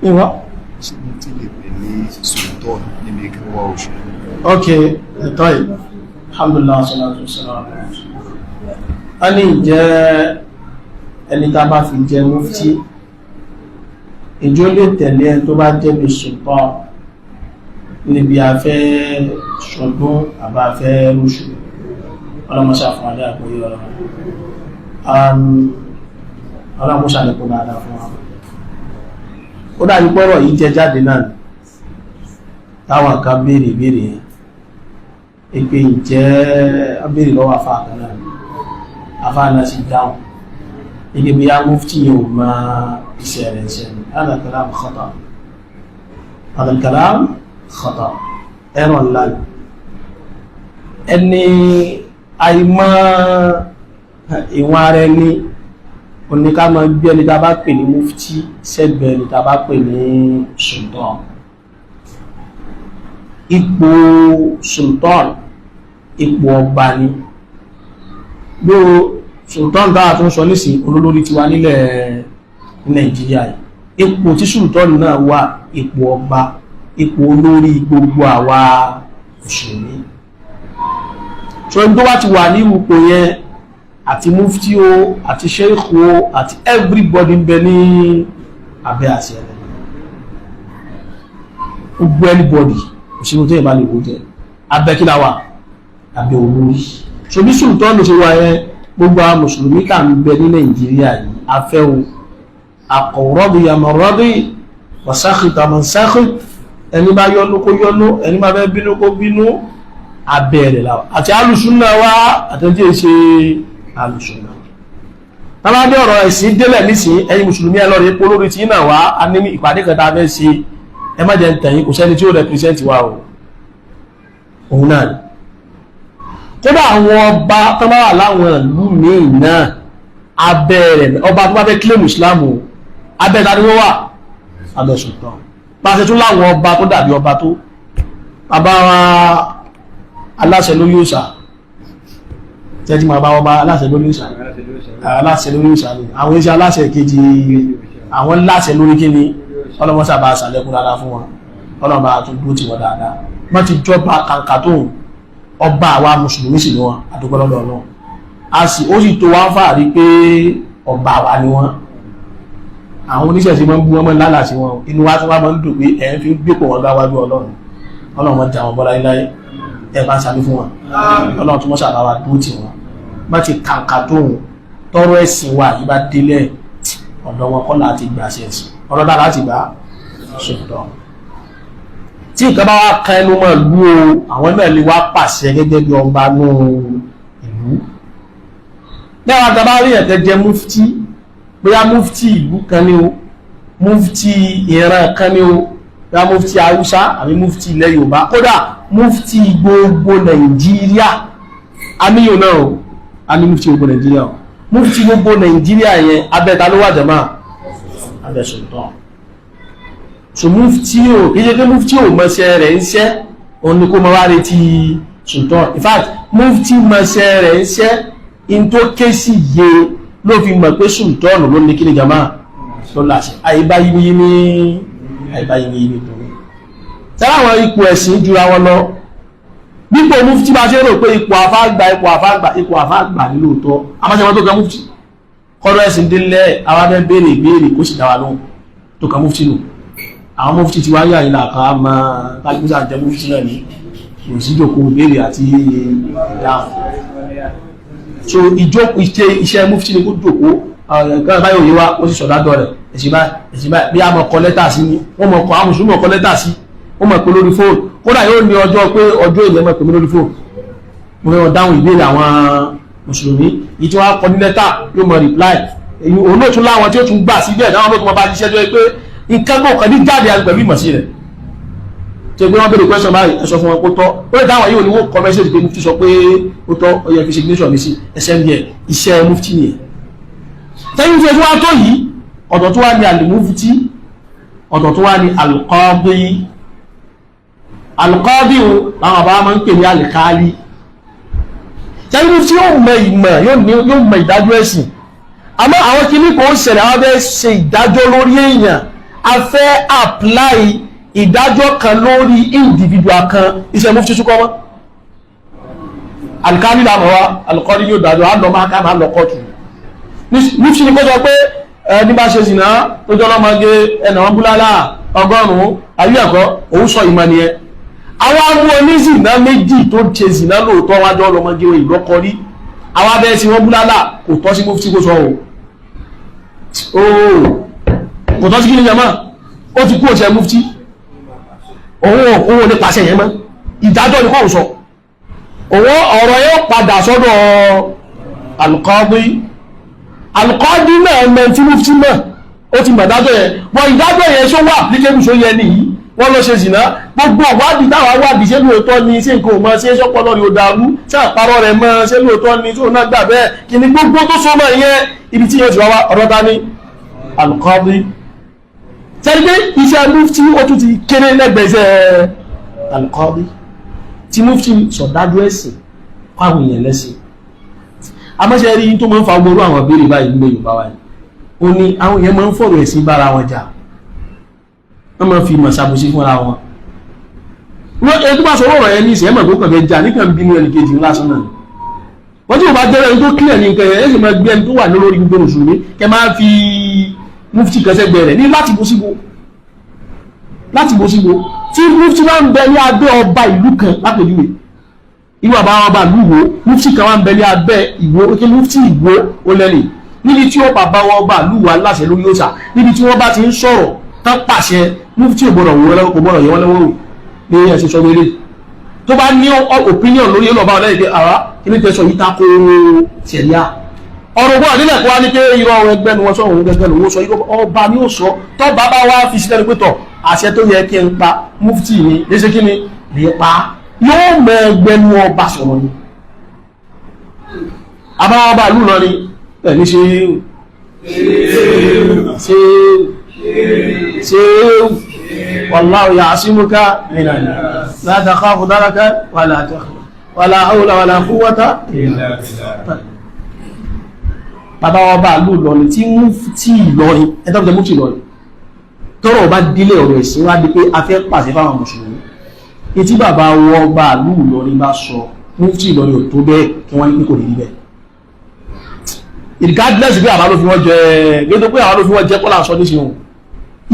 ìwọ́ tí lè pè ní sultan níbi ìgbìmọ̀ òṣèlú. ok ẹ̀tọ́ yìí alhamdulillah salatu wassalam a ní ìjẹ́ ẹni tá bá fi jẹ mufti ìjọ lè tẹ̀lé ẹni tó bá jẹ́ bí sultan níbi afẹ́ ṣọdún àbáfẹ́ rúṣù ọlọ́mọṣà fún adé àgbóyé ọlọ́mọṣà lè kó dáadáa fún wa ó dájú pọ́rọ̀ yìí jẹ jáde náà táwọn kan béèrè béèrè ìpé ìjẹ́ abéèrè lọ́wọ́ afáàkà náà afáàkà sí dáhùn ilé bí yá mufti yóò máa iṣẹ́ rẹ̀ iṣẹ́ rẹ̀ hada kalam khata hada kalam khata ẹ̀rọ ńlá ẹni àìmọ́ ìwọ̀n ara ẹni oníká máa gbé ẹni tá bá pè ní mufti sẹ́gbẹ̀ẹ́ ẹni tá bá pè ní sultan ipò sultan ipò ọba ni bí o sultan dáa tó ń sọ nísìn olólórí tiwa nílẹ̀ Nàìjíríà ipò tí sultan náà wà ipò ọba ipò olórí gbogbo àwa mùsùlùmí so ẹni tó wá ti wà ní ipò yẹn àti mufti o àti sheikh o àti everybody ń bẹ ní abẹ́ àṣẹ rẹ̀ gbogbo anybody òṣèlú tó yẹ bá lè wó jẹ abẹ́ kí láwà abẹ́ olórí so bí sultan ló ṣe wà yẹn gbogbo àwọn mùsùlùmí kà ń bẹ ní Nàìjíríà yìí afẹ́hùn akọ̀rọ̀dù yàmọ̀rọ̀dù wàsáàkìtà mọ̀sáàkìt ẹni bá yọ́nú kó yọ́nú ẹni bá fẹ́ bínú kó bínú abẹ́ rẹ̀ láwà àti alùsùnà wá àtẹ́jẹ́ ṣe alùsùnà tàbí ọ̀rọ̀ ẹ̀sìn délẹ̀ nísìn ẹ̀yin mùsùlùmí ẹlọ́rẹ̀ epo lórí tí náà wá a ní ìpàdé kan tàbí ṣe ẹ má jẹ́ tẹ̀yìn kò sẹ́ni tí ó represent wa òun náà kódà àwọn ọba tó bá wà láwọn ìlú míì náà abẹ́ rẹ̀ ọba tó bá fẹ́ claim Islam abẹ́ ta ni wọ́n wà abẹ́ sultan bá ṣe tún láwọn ọba tó dàbí ọba tó bàbá wa aláṣẹ lórí òṣà tẹ́tí ma bá ọba aláṣẹ lórí òṣà aláṣẹ lórí òṣà ni àwọn iṣẹ́ aláṣẹ kejì àwọn láṣẹ lórí kíni ọlọ́mọ́sá bá ṣàlékún dáadáa fún wọn ọlọ́mọ́ tún dúró tí wọ́n dáadáa wọ́n ti jọba kàǹkà tó ọba àwa mùsùlùmí sì ni wọn àdúgbọ́lọ́dọ̀ náà ó sì tó wá ń fàárí pé ọba àwa ni wọn àwọn oníṣẹ̀ṣe máa ń bú wọn mọ́ lálà sí wọn inú wa tún wá máa ń dùn pé ẹ̀ ń fi gbépò wọn bá wájú ọlọ́run ọlọ́run jà wọn bọ́lá iláyé ẹ̀ bá ń sàbí fún wọn ọlọ́run tún mọ́ sàbáwá dúró tì wọn bá ti kàǹkà tóun tọrọ ẹ̀sìn wa yìí bá délẹ̀ ọ̀dọ̀ wọn kọ́ láti gbà sí ẹ̀sìn ọlọ́dá láti gbà ṣùgbọ́n tí nǹkan bá wá kan ẹnu mọ́ ìlú o àwọn náà lè wá pàṣẹ gẹ́gẹ́ bí ọba nú ìlú lẹ́wọ̀n àgbà rí ẹ̀tẹ́ jẹ mufti bóyá mufti ìlú kan ní o mufti ìran kan ní o bóyá mufti Haúsá àbí mufti ilẹ̀ Yorùbá kódà mufti gbogbo Nàìjíríà àníyàn náà o a ní mufti gbogbo Nàìjíríà o mufti gbogbo Nàìjíríà yẹn abẹ́ta ló wà jẹ́mà abẹ́ sultan so mufti o kìí ṣe pé mufti o mọ́ṣẹ́ rẹ̀ ń ṣẹ́ òun ni kó mọ́ wá retí sultan in fact mufti mọ́ṣẹ́ rẹ̀ ń ṣẹ́ in tó ké sí yé ló fi mọ̀ pé sultan ló ní kíni jama ló láṣẹ àìbáyíní ní tó tẹ́lá àwọn ipò ẹ̀sìn jura wọn lọ nípò mufti bá ṣe rò pé ipò àfáàgbà ní lóòótọ́ amáṣẹ́wọ́n tó ka mufti kọ́rọ̀ ẹ̀sìn délẹ̀ àwọn abẹ́ béèrè ìbéèrè kó sì dáwà lóhùn tó ka mufti nù àwọn mufti ti wáyé àyílà ká máa tàbíkúsà jẹ́ mufti náà ní òsíjòkó béèrè àti ìdáhùn so ìjókòó iṣẹ́ mufti ni kó jòkó ọ̀gá báyìí òye wá ó sì sọ̀dádọ́ rẹ̀ ẹ̀sìn báyìí bí a mọ̀ kọ lẹ́tà sí ni wọ́n mọ̀ kọ àwọn mùsùlùmí mọ̀ kọ lẹ́tà sí wọ́n mọ̀ pé lórí fóònù kódà yóò ní ọjọ́ pé ọjọ́ ilẹ̀ mọ̀ pé mi lórí fóònù mo fẹ́ wọn dáhùn ìbéèrè àwọn mùsùlùmí yìí tí wọ́n kọ ní lẹ́tà yóò mọ̀ reply èyí òun náà tún láwọn tí ó tún gbà síbẹ̀ dáwọn ló tún mọ̀ bá ṣiṣẹ́ tó yẹ pé nǹkan gbọ́ kan ní jáde pẹ̀lú ìmọ̀ sí rẹ̀ tí ó gbé wọ́n béèrè question báyìí ẹ sọ fún wọn kó tọ́ ó lè dáwọn yóò ní wọ́n kọ mẹ́sẹ̀jì pé mufti sọ pé ó tọ́ ó yẹ fi signation mi sí smd iṣẹ́ mufti nìyẹn tẹ́yìn tí ó wá tó yìí ọ̀dọ̀ tó wá ní al-mufti ọ̀dọ̀ tó wá ní al-qadi al-qadi láwọn àbá máa ń pè ní al-qali tẹ́yìn mufti yóò mọ ìmọ̀ yóò mọ ìdájọ́ ẹ̀sìn àmọ́ àwọn kìíní kò ń ṣẹlẹ̀ àwọn bẹ́ẹ̀ ṣe ìdájọ́ lórí èèyàn a fẹ́ apply ìdájọ́ kan lórí individual kan iṣẹ́ mufti ṣúkọ́ mọ́ alkali lámọ́wá alkọ́lì ní òdájọ́ á lọ máa ká máa lọ kọ́tù mufti ní kó sọ pé ní bá ṣe zìnà tó jọ lọ́mọge ẹ̀nà wọn búlálà 100 ayúẹ̀kọ́ òun sọ ìmọ̀ nìyẹn àwọn amú onízìnà méjì tó ṣe zìnà lóòótọ́ wájọ́ ọlọ́mọge ìlọ́kọ rí àwọn abẹ́ sí wọ́n búlálà kò tọ́ sí mufti kó sọ kò tọ́ sí kí ní jama ó ti kú òṣè mufti òun ní pàṣẹ yẹn mọ́ ìdájọ́ ní kọ́ sọ òun ọ̀rọ̀ yóò padà sọ́dọ̀ alqadi náà mẹ́ tí mufti náà ó ti mọ̀dájọ́ yẹn wọ́n ìdájọ́ yẹn ṣó wà nígbébù ṣó yẹ nìyí wọ́n lọ ṣe zìnà gbogbo ọ̀wádìí táwọn wádìí ṣé lóòótọ́ ni ṣé nǹkan ò mọ́ ṣé ṣọ́pọ̀lọ́ rí ó dàrú ṣé àparọ́ rẹ̀ mọ́ ṣé lóòótọ́ ni ṣó náà gbà bẹ́ẹ̀ kí ni gbogbo tó so mọ́ ìyẹn ibi tí yóò ti wá ọ̀rọ̀ ta ní alqadi tẹ́lẹ̀ iṣẹ́ mufti ó tún ti kéré lẹ́gbẹ̀ẹ́sẹ̀ alqadi tí mufti sọ̀dájú ẹ̀sìn fáwọn èèyàn lẹ́sìn amọ́ṣẹ́ rí tó máa ń fa gbogbo àwọn béèrè báyìí nílé Yorùbá wáyé ó ní àwọn èèyàn máa ń fọ̀rọ̀ ẹ̀sìn bára wọn jà wọ́n máa ń fi mọ̀ ṣàbòsí fúnra wọn ẹni tó bá sọ ọ̀rọ̀ yẹn ní ìṣẹ́ mọ̀ tó kàn fẹ́ jà nígbà bínú ẹnì kejì ńlá sọ́nà ni wọ́n tí ò bá jẹ́rẹ́ ẹni tó kílẹ̀ ní nǹkan yẹn ẹ̀sìn máa gbé ẹni tó wà lórí gbogbo mùsùlùmí kẹ máa fi mufti kan sẹ́gbẹ̀ẹ́ rẹ̀ ní láti bó síbo tí mufti máa ń bẹ ní abẹ́ ọba ìlú kan lápèjúwe irú àbá ọba ìlú Ìwó mufti kan máa ń bẹ ní abẹ́ Ìwó kí mufti Ìwó ó lẹ́lẹ̀ níbi tí ó bàbá ọba ìlú wa láṣẹ lórí òòṣà níbi tí wọ́n bá ti ń sọ̀rọ̀ tán pàṣẹ mufti ò gbọ́dọ̀ yẹ wọ́n lọ́wọ́ rò ní ẹ̀sìn sọ wẹ́lẹ̀ tó bá ní opinion lórí ọlọ́ba ọlẹ́yìn pé àwa kí ní tẹ́sọ̀ yìí tako ṣẹ̀ríà ọ̀rọ̀ gbọ́n nílẹ̀ kó wá ní pé irọ́ ọ̀rọ̀ ẹgbẹ́ ni wọ́n sọ òun gẹ́gẹ́ lówó sọ ọba ní ó sọ tó bàbá wá fi sílẹ̀ pé tọ̀ àṣẹ tó yẹ kí n pa mufti ni léṣe kí ni lè pa yóò mọ ẹgbẹ́ ní ọba sọ̀rọ̀ ni àbáwọn ọba ìlú lọ ni ẹni ṣe wallahu ya'simuka minan nas la takhafu daraka wala hawla wala quwwata illa billah bàbá ọba ìlú Ìlọrin tí mufti Ìlọrin ẹ̀dọ́gbẹ̀ mufti Ìlọrin tọ́rọ̀ ọba dílé ọ̀rọ̀ ẹ̀sìn wá di pé a fẹ́ pàṣẹ fáwọn mùsùlùmí etí bàbá ọba ìlú Ìlọrin bá sọ mufti Ìlọrin ò tó bẹ́ẹ̀ kí wọ́n ní pé kò ní níbẹ̀ regardless bí àwọn ló fi wọ́n jẹ gẹ́gẹ́ pé àwọn ló fi wọ́n jẹ́ kọ́lá sọ níṣẹ́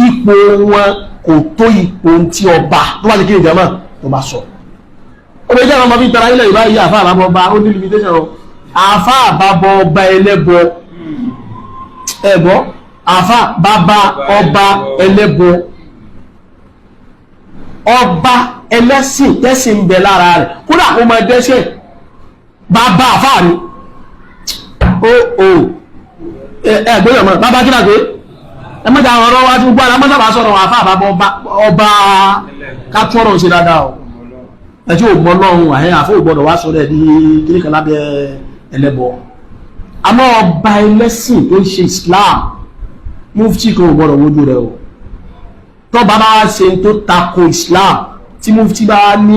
ipò wọn kò tó ipò tí ọba tó bá ti kí ìjọba tó bá sọ ó bẹ jẹ́ àwọn ọmọ fi tara ilẹ̀ ìbáyé àfáà àbábọ̀ ọba ó ní limitation àfá àbábọ̀ ọba ẹlẹ́bọ ẹ̀bọ́ àfá bàbá ọba ẹlẹ́bọ ọba ẹlẹ́sìn tẹ́sìn bẹ lára rẹ̀ kódà kó máa dẹ́ṣẹ̀ bàbá àfá ni ẹgbẹ́rẹ̀ mọ́ bàbá kí láti ẹmọ́ta àwọn ọ̀rọ̀ wájú gbọ́ alámọ́sábà sọ̀rọ̀ àfá àbábọ̀ ọba kátọ́rọ̀ ṣe dáadáa ẹ̀tí ò gbọ́ lọ́run àyẹ́ àfó ìgbọ́dọ̀ wá sọ́rọ̀ ẹ̀ ní kíníkan lábẹ́ ẹlẹ́bọ àmọ́ ọba ẹlẹ́sìn tó ń ṣe Islam mufti kan ò gbọ́dọ̀ wojú rẹ̀ o tó bá bá ṣe tó tako Islam tí mufti bá ní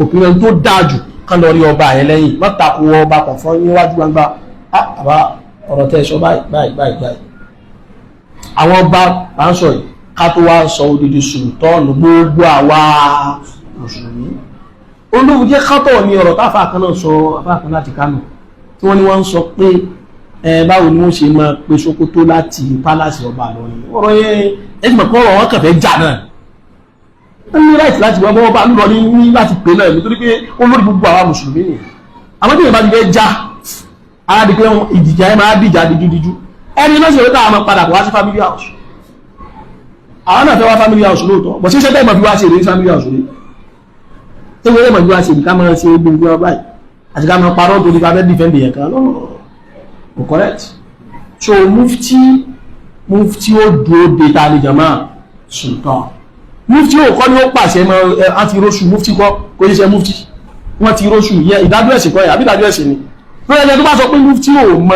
opinion tó dájú kan lọ rí ọba ẹ̀ lẹ́yìn má tako ọba kan fún níwájú gbangba àbá ọ̀rọ̀ tẹ́ sọ báyìí àwọn ọba bá ń sọ yìí ká tó wá sọ odidi sultanu gbogbo àwa mùsùlùmí olóhùn jẹ́ kátọ̀ ní ọ̀rọ̀ táfà kan náà sọ afá kan láti Kánò tí wọ́n ní wọ́n ń sọ pé báwo ni wọ́n ṣe máa pe Sókótó láti pálásì ọba Ìlọrin ọ̀rọ̀ yẹn ẹgbẹ̀ kọ́ ọ̀rọ̀ wọn kàn fẹ́ jà náà wọ́n ní láti wọ́n bọ́ ọba Ìlọrin ní láti pè náà nítorí pé olórí gbogbo àwa mùsùlùmí ni àwọn tí ìbá ti fẹ́ já ara di pé ìdìjà ẹ máa dìjà dídúdíjú ẹni náà sì rí káwọn padà wá sí family house àwọn náà fẹ́ wá family house lóòótọ́ bọ̀ sí ṣẹ́tẹ́ ìmọ̀ fi wá sí èrè family house rí tí wọ́n lè mọ̀ bí wá sí ìdíkà máa ṣe gbogbo ọba yìí àti ká máa parọ́ tó ní ká fẹ́ dìfẹ́ndì yẹn kan lọ́nà correct so mufti ó dúró de ta lè jama sultan mufti ó kọ́ ní ó pàṣẹ mọ́ àti róṣù mufti kọ́ kò ní ṣe mufti wọ́n ti róṣù yẹ ìdájọ́ ẹ̀sìn kọ́ yẹ àbí ìdájọ́ ẹ̀sìn ni lórí ẹni tó bá sọ pé mufti ò mọ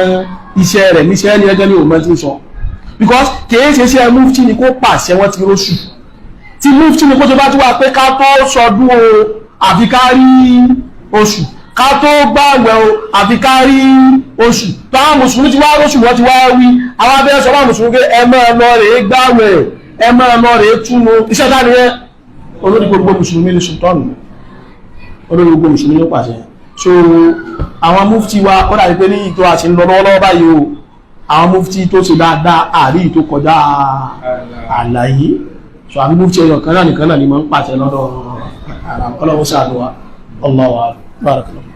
iṣẹ́ rẹ̀ níṣẹ́ ní ẹgbẹ́ ní ò mọ tí ń sọ because kìí ṣe iṣẹ́ mufti ni kó pàṣẹ wọ́n ti róṣù tí mufti ni kó tó bá tó wà pé ká tó sọdún o àfi ká rí oṣù ká tó gbààwẹ̀ o àfi ká rí oṣù tó àwọn mùsùlùmí ti wá róṣù wọ́n ti wá wí àwọn abẹ́rẹ́ sọ wá mùsùlùmí pé ẹ máa lọ rèé gbààwẹ̀ ẹ máa lọ rèé túnú iṣẹ́ dáre ẹ́ olórí gbogbo mùsùlùmí ní sultanu olórí gbogbo mùsùlùmí ló pàṣẹ so àwọn mufti wa ó dàbí pé ní ìtò àti ń lọ lọ́wọ́lọ́wọ́ báyìí o àwọn mufti tó ṣe dáadáa àrí ìtò kọjá àlàyé so àbí mufti ẹyọ kan náà nìkan náà ni máa ń pàṣẹ lọ́dọ̀ ọlọ́wọ́ sáà lọ́wọ́ ọlọ́wọ́ barakallahu.